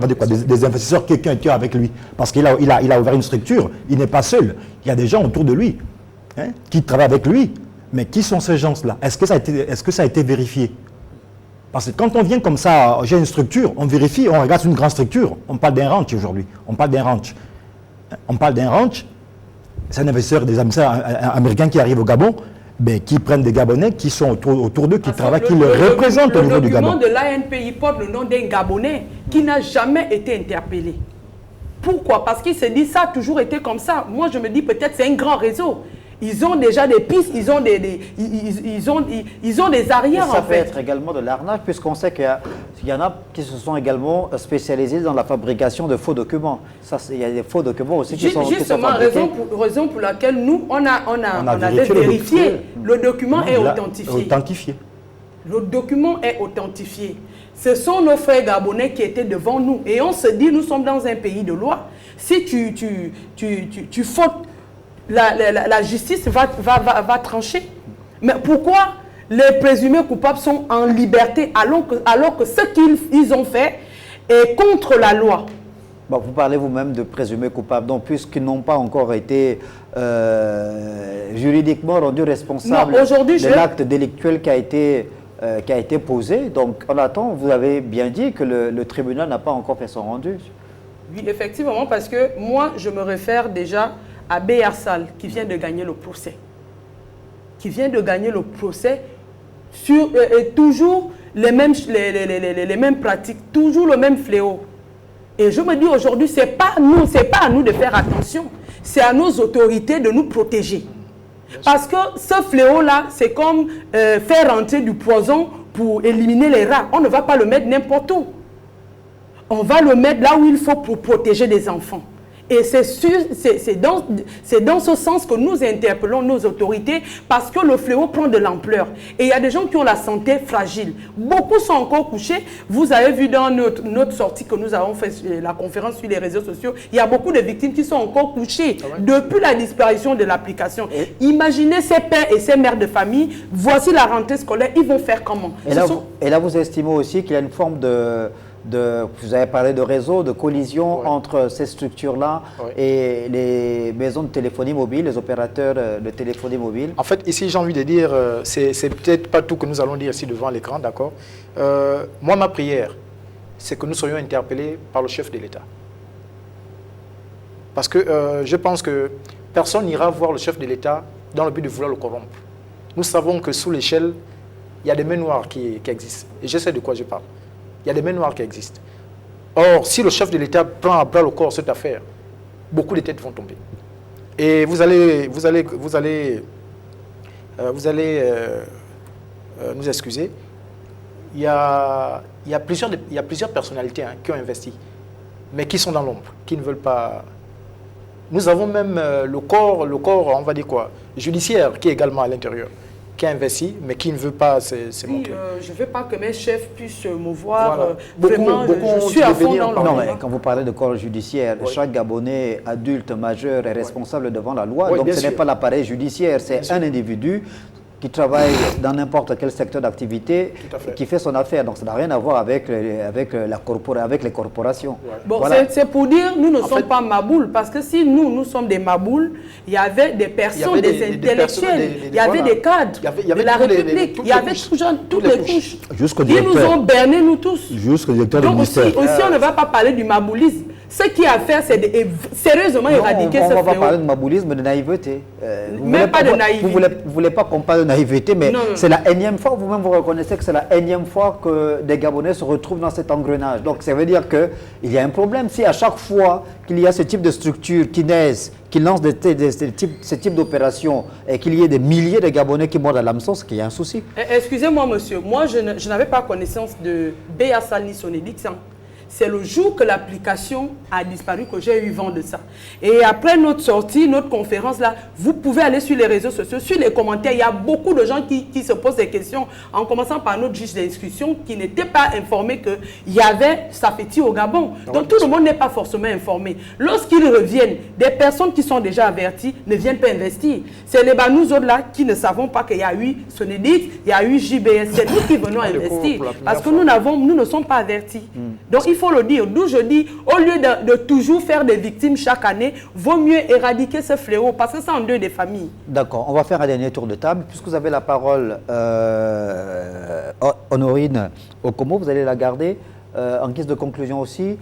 dire quoi, des investisseurs qui sont avec lui? Parce qu'il a ouvert une structure, il n'est pas seul. Il y a des gens autour de lui qui travaillent avec lui. Mais qui sont ces gens-là? Est-ce que ça a été vérifié? Parce que quand on vient comme ça, j'ai une structure, on vérifie, on regarde une grande structure. On parle d'un ranch aujourd'hui. On parle d'un ranch. C'est un investisseur, des investisseurs américains qui arrivent au Gabon, qui prennent des Gabonais qui sont autour d'eux, qui travaillent, qui le représentent au niveau du Gabon. Le document de l'ANPI porte le nom d'un Gabonais qui n'a jamais été interpellé. Pourquoi? Parce qu'il se dit ça a toujours été comme ça. Moi, je me dis peut-être c'est un grand réseau. Ils ont déjà des pistes, ils ont des arrières en fait. Ça peut être également de l'arnaque, puisqu'on sait qu'il y en a qui se sont également spécialisés dans la fabrication de faux documents. Il y a des faux documents aussi qui sont fabriqués. Justement, raison pour laquelle nous, on avait vérifié. Le document est authentifié. Le document est authentifié. Ce sont nos frères gabonais qui étaient devant nous. Et on se dit, nous sommes dans un pays de loi. Si tu fautes, la justice va trancher. Mais pourquoi les présumés coupables sont en liberté alors que ce qu'ils ont fait est contre la loi? Bon, vous parlez vous-même de présumés coupables, donc puisqu'ils n'ont pas encore été juridiquement rendus responsables de l'acte délictuel qui a été posé. Donc on attend, vous avez bien dit que le tribunal n'a pas encore fait son rendu. Oui, effectivement, parce que moi je me réfère déjà à BR-SAL qui vient de gagner le procès. Sur toujours les mêmes pratiques, toujours le même fléau. Et je me dis aujourd'hui, ce n'est pas à nous de faire attention, c'est à nos autorités de nous protéger. Parce que ce fléau-là, c'est comme faire rentrer du poison pour éliminer les rats. On ne va pas le mettre n'importe où. On va le mettre là où il faut pour protéger des enfants. Et c'est dans ce sens que nous interpellons nos autorités parce que le fléau prend de l'ampleur. Et il y a des gens qui ont la santé fragile. Beaucoup sont encore couchés. Vous avez vu dans notre sortie que nous avons fait, la conférence sur les réseaux sociaux, il y a beaucoup de victimes qui sont encore couchées depuis la disparition de l'application. Imaginez ces pères et ces mères de famille, voici la rentrée scolaire, ils vont faire comment? Et là, vous estimez aussi qu'il y a une forme vous avez parlé de réseau, de collision entre ces structures-là et les maisons de téléphonie mobile, les opérateurs de téléphonie mobile. En fait, ici, j'ai envie de dire, c'est peut-être pas tout que nous allons dire ici devant l'écran, d'accord. Moi, ma prière, c'est que nous soyons interpellés par le chef de l'État. Parce que je pense que personne n'ira voir le chef de l'État dans le but de vouloir le corrompre. Nous savons que sous l'échelle, il y a des mains noires qui existent. Et je sais de quoi je parle. Il y a des mains noires qui existent. Or, si le chef de l'État prend à bras le corps cette affaire, beaucoup de têtes vont tomber. Et vous allez nous excuser. Il y a plusieurs personnalités qui ont investi, mais qui sont dans l'ombre, qui ne veulent pas. Nous avons même le corps, on va dire quoi, judiciaire, qui est également à l'intérieur, qui a investi, mais qui ne veut pas se montrer. Je ne veux pas que mes chefs puissent me voir. Vraiment, je suis à fond dans Non, mais quand vous parlez de corps judiciaire, chaque Gabonais adulte, majeur est responsable devant la loi. Donc ce n'est pas l'appareil judiciaire, c'est un individu qui travaille dans n'importe quel secteur d'activité, qui fait son affaire. Donc ça n'a rien à voir avec les corporations. Bon, voilà. C'est pour dire, nous ne sommes pas maboules, parce que si nous sommes des maboules, il y avait des personnes, des intellectuels, il y avait des cadres de la République, il y avait toutes les couches. Ils nous ont bernés, nous tous. Jusqu'au directeur du ministère. Donc aussi, on ne va pas parler du maboulisme. Ce qu'il y a à faire, c'est sérieusement éradiquer ce fléau. On ne va pas parler de maboulisme, de naïveté. Même pas de naïveté. Vous ne voulez pas qu'on parle de naïveté, mais c'est la énième fois, vous-même vous reconnaissez que c'est la énième fois que des Gabonais se retrouvent dans cet engrenage. Donc ça veut dire qu'il y a un problème. Si à chaque fois qu'il y a ce type de structure qui naissent, qui lancent ce type d'opérations et qu'il y ait des milliers de Gabonais qui mordent à l'hameçon, c'est qu'il y a un souci. Excusez-moi, monsieur. Moi, je n'avais pas connaissance de BA ni Sonedix. C'est le jour que l'application a disparu que j'ai eu vent de ça. Et après notre sortie, notre conférence là, vous pouvez aller sur les réseaux sociaux, sur les commentaires. Il y a beaucoup de gens qui se posent des questions, en commençant par notre juge d'instruction qui n'était pas informé qu'il y avait Safeti au Gabon. Donc tout le monde n'est pas forcément informé. Lorsqu'ils reviennent, des personnes qui sont déjà averties ne viennent pas investir. C'est nous autres là qui ne savons pas qu'il y a eu Sonedix, il y a eu JBS. C'est nous qui venons investir. Parce que nous ne sommes pas avertis. Donc il faut le dire. D'où je dis, au lieu de toujours faire des victimes chaque année, vaut mieux éradiquer ce fléau parce que c'est en deux des familles. D'accord, on va faire un dernier tour de table. Puisque vous avez la parole, Honorine Okomo, vous allez la garder en guise de conclusion aussi.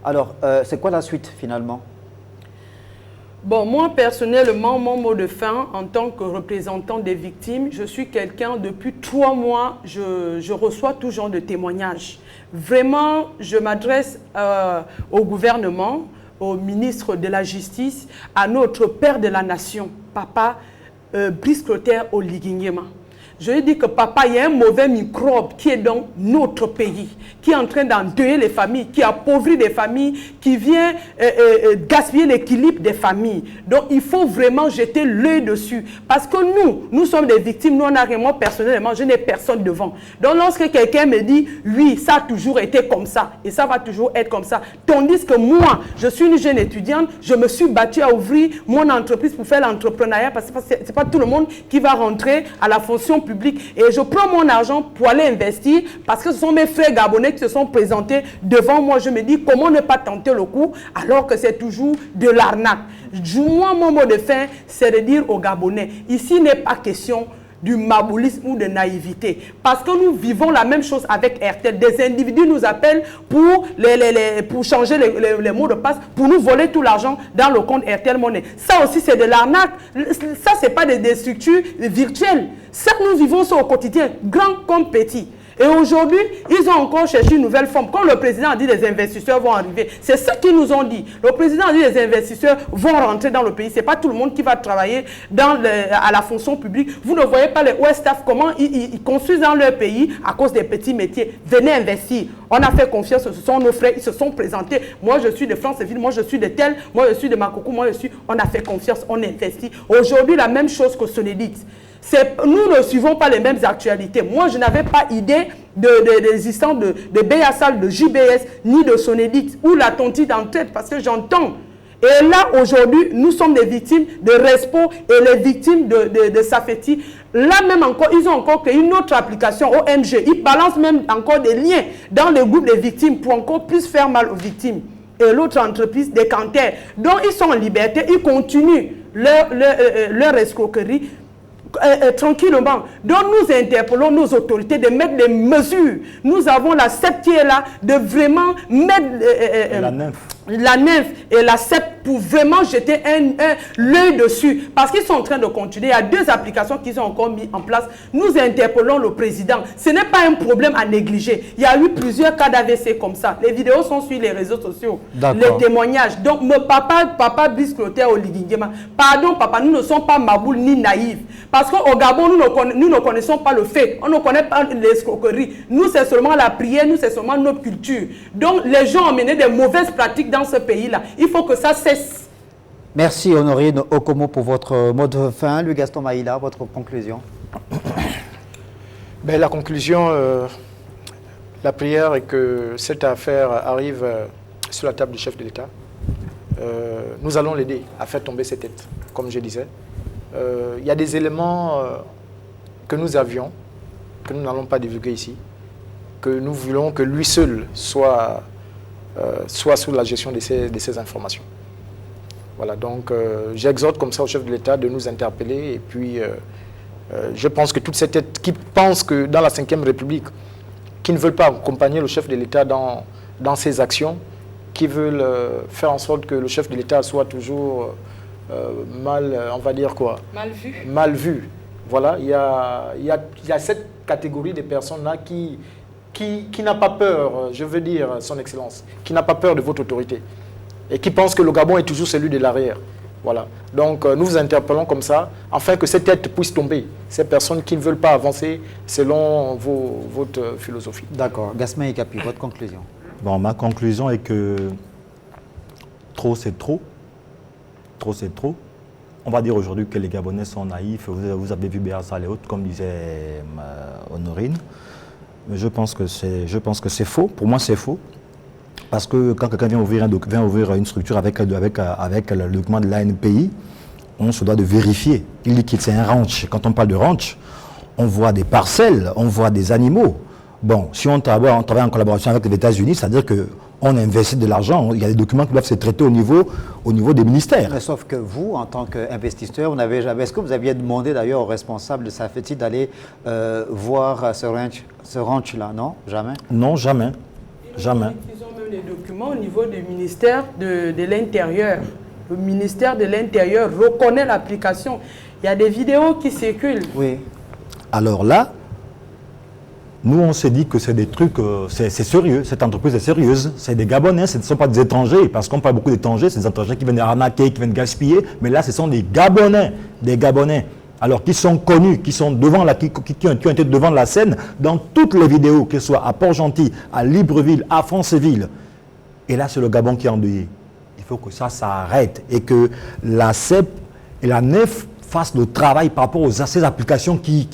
Alors, c'est quoi la suite finalement? Bon, moi personnellement, mon mot de fin, en tant que représentant des victimes, je suis quelqu'un, depuis 3 mois, je reçois tout genre de témoignages. Vraiment, je m'adresse au gouvernement, au ministre de la Justice, à notre père de la nation, Papa Brice Clotaire Oligui-Nguema. Je lui dis que papa, il y a un mauvais microbe qui est dans notre pays, qui est en train d'endeuiller les familles, qui appauvrit des familles, qui vient gaspiller l'équilibre des familles. Donc il faut vraiment jeter l'œil dessus. Parce que nous sommes des victimes, nous on a rien, moi personnellement, je n'ai personne devant. Donc lorsque quelqu'un me dit, oui, ça a toujours été comme ça, et ça va toujours être comme ça, tandis que moi, je suis une jeune étudiante, je me suis battue à ouvrir mon entreprise pour faire l'entrepreneuriat, parce que ce n'est pas tout le monde qui va rentrer à la fonction public. Et je prends mon argent pour aller investir parce que ce sont mes frères gabonais qui se sont présentés devant moi. Je me dis comment ne pas tenter le coup alors que c'est toujours de l'arnaque. Moi, mon mot de fin, c'est de dire aux Gabonais, ici n'est pas question du maboulisme ou de naïveté. Parce que nous vivons la même chose avec RTL. Des individus nous appellent pour changer les mots de passe, pour nous voler tout l'argent dans le compte RTL Monnaie. Ça aussi, c'est de l'arnaque. Ça, ce n'est pas des structures virtuelles. Ça, nous vivons ça au quotidien, grand comme petit. Et aujourd'hui, ils ont encore cherché une nouvelle forme. Quand le président a dit les investisseurs vont arriver, c'est ce qu'ils nous ont dit. Le président a dit les investisseurs vont rentrer dans le pays. Ce n'est pas tout le monde qui va travailler à la fonction publique. Vous ne voyez pas les Ouest-Af, comment ils construisent dans leur pays à cause des petits métiers. Venez investir. On a fait confiance, ce sont nos frères, ils se sont présentés. Moi, je suis de Franceville, moi, je suis de tel, moi, je suis de Makoko, moi, je suis... On a fait confiance, on investit. Aujourd'hui, la même chose que Sonedix. Nous ne suivons pas les mêmes actualités. Moi, je n'avais pas idée de l'existence de BASAL, de JBS, ni de Sonedix, ou la tontine en tête, parce que j'entends. Et là, aujourd'hui, nous sommes des victimes de Respo et les victimes de Safety. Là même encore, ils ont encore créé une autre application, OMG. Ils balancent même encore des liens dans le groupe des victimes pour encore plus faire mal aux victimes. Et l'autre entreprise, Decanter. Donc, ils sont en liberté, ils continuent leur escroquerie tranquillement. Donc, nous interpellons nos autorités de mettre des mesures. Nous avons la CEP qui est là, de vraiment mettre la nymphe et la CEP pour vraiment jeter l'œil dessus. Parce qu'ils sont en train de continuer. Il y a 2 applications qu'ils ont encore mis en place. Nous interpellons le président. Ce n'est pas un problème à négliger. Il y a eu plusieurs cas d'AVC comme ça. Les vidéos sont sur les réseaux sociaux. Les témoignages. Donc, papa Brice Clotaire Oligingema, pardon papa, nous ne sommes pas maboules ni naïfs. Parce qu'au Gabon, nous ne connaissons pas le fait. On ne connaît pas l'escroquerie. Nous, c'est seulement la prière, nous, c'est seulement notre culture. Donc, les gens ont mené des mauvaises pratiques dans ce pays-là. Il faut que ça cesse. Merci Honorine Okomo pour votre mot de fin. Louis Gaston Maïla, votre conclusion. Ben, la conclusion, la prière est que cette affaire arrive sur la table du chef de l'État. Nous allons l'aider à faire tomber ses têtes, comme je disais. Il y a des éléments que nous avions, que nous n'allons pas divulguer ici, que nous voulons que lui seul soit sous la gestion de ces informations. Voilà, donc j'exhorte comme ça au chef de l'État de nous interpeller et puis je pense que toutes ces têtes qui pensent que dans la 5e République, qui ne veulent pas accompagner le chef de l'État dans ses actions, qui veulent faire en sorte que le chef de l'État soit toujours on va dire quoi? Mal vu. Mal vu. Voilà, il y a cette catégorie de personnes-là qui n'a pas peur, je veux dire, son excellence, qui n'a pas peur de votre autorité et qui pense que le Gabon est toujours celui de l'arrière. Voilà. Donc, nous vous interpellons comme ça, afin que ces têtes puissent tomber, ces personnes qui ne veulent pas avancer selon votre philosophie. D'accord. Gasmin Ikapi, votre conclusion. Bon, ma conclusion est que trop, c'est trop. Trop, c'est trop. On va dire aujourd'hui que les Gabonais sont naïfs. Vous avez vu BASAL et autres, comme disait Honorine. Mais je pense que c'est faux. Pour moi, c'est faux. Parce que quand quelqu'un vient ouvrir une structure avec le document de l'ANPI, on se doit de vérifier. Il dit que c'est un ranch. Quand on parle de ranch, on voit des parcelles, on voit des animaux. Bon, si on travaille en collaboration avec les États-Unis, c'est-à-dire qu'on investit de l'argent, il y a des documents qui doivent se traiter au niveau des ministères. Mais sauf que vous, en tant qu'investisseur, vous n'avez jamais... Est-ce que vous aviez demandé d'ailleurs au responsable de Safety d'aller voir ce ranch-là? Non, jamais? Non, jamais. Jamais. Ils ont même des documents au niveau du ministère de l'Intérieur. Le ministère de l'Intérieur reconnaît l'application. Il y a des vidéos qui circulent. Oui. Alors là, nous, on s'est dit que c'est des trucs, c'est sérieux, cette entreprise est sérieuse. C'est des Gabonais, ce ne sont pas des étrangers, parce qu'on parle beaucoup d'étrangers, c'est des étrangers qui viennent arnaquer, qui viennent gaspiller, mais là, ce sont des Gabonais, alors qui sont connus, qui sont devant qui ont été devant la scène dans toutes les vidéos, que ce soit à Port-Gentil, à Libreville, à Franceville. Et là, c'est le Gabon qui est endeuillé. Il faut que ça s'arrête et que la CEP et la NEF fassent le travail par rapport à ces applications qui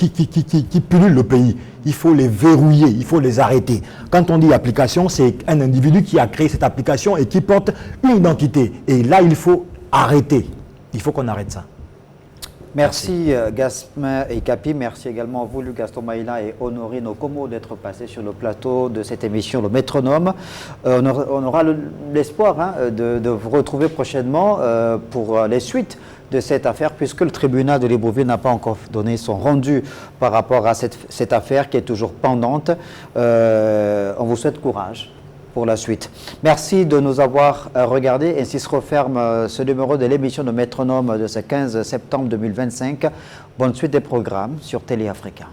pullulent le pays. Il faut les verrouiller, il faut les arrêter. Quand on dit application, c'est un individu qui a créé cette application et qui porte une identité. Et là, il faut arrêter. Il faut qu'on arrête ça. Merci Gasmin Ikapi, merci également à vous, Louis Gaston Maïla et Honorine Okomo d'être passés sur le plateau de cette émission, le Métronome. On aura l'espoir de vous retrouver prochainement pour les suites de cette affaire, puisque le tribunal de Libreville n'a pas encore donné son rendu par rapport à cette affaire qui est toujours pendante. On vous souhaite courage pour la suite. Merci de nous avoir regardés. Ainsi se referme ce numéro de l'émission de Métronome de ce 15 septembre 2025. Bonne suite des programmes sur Télé Africa.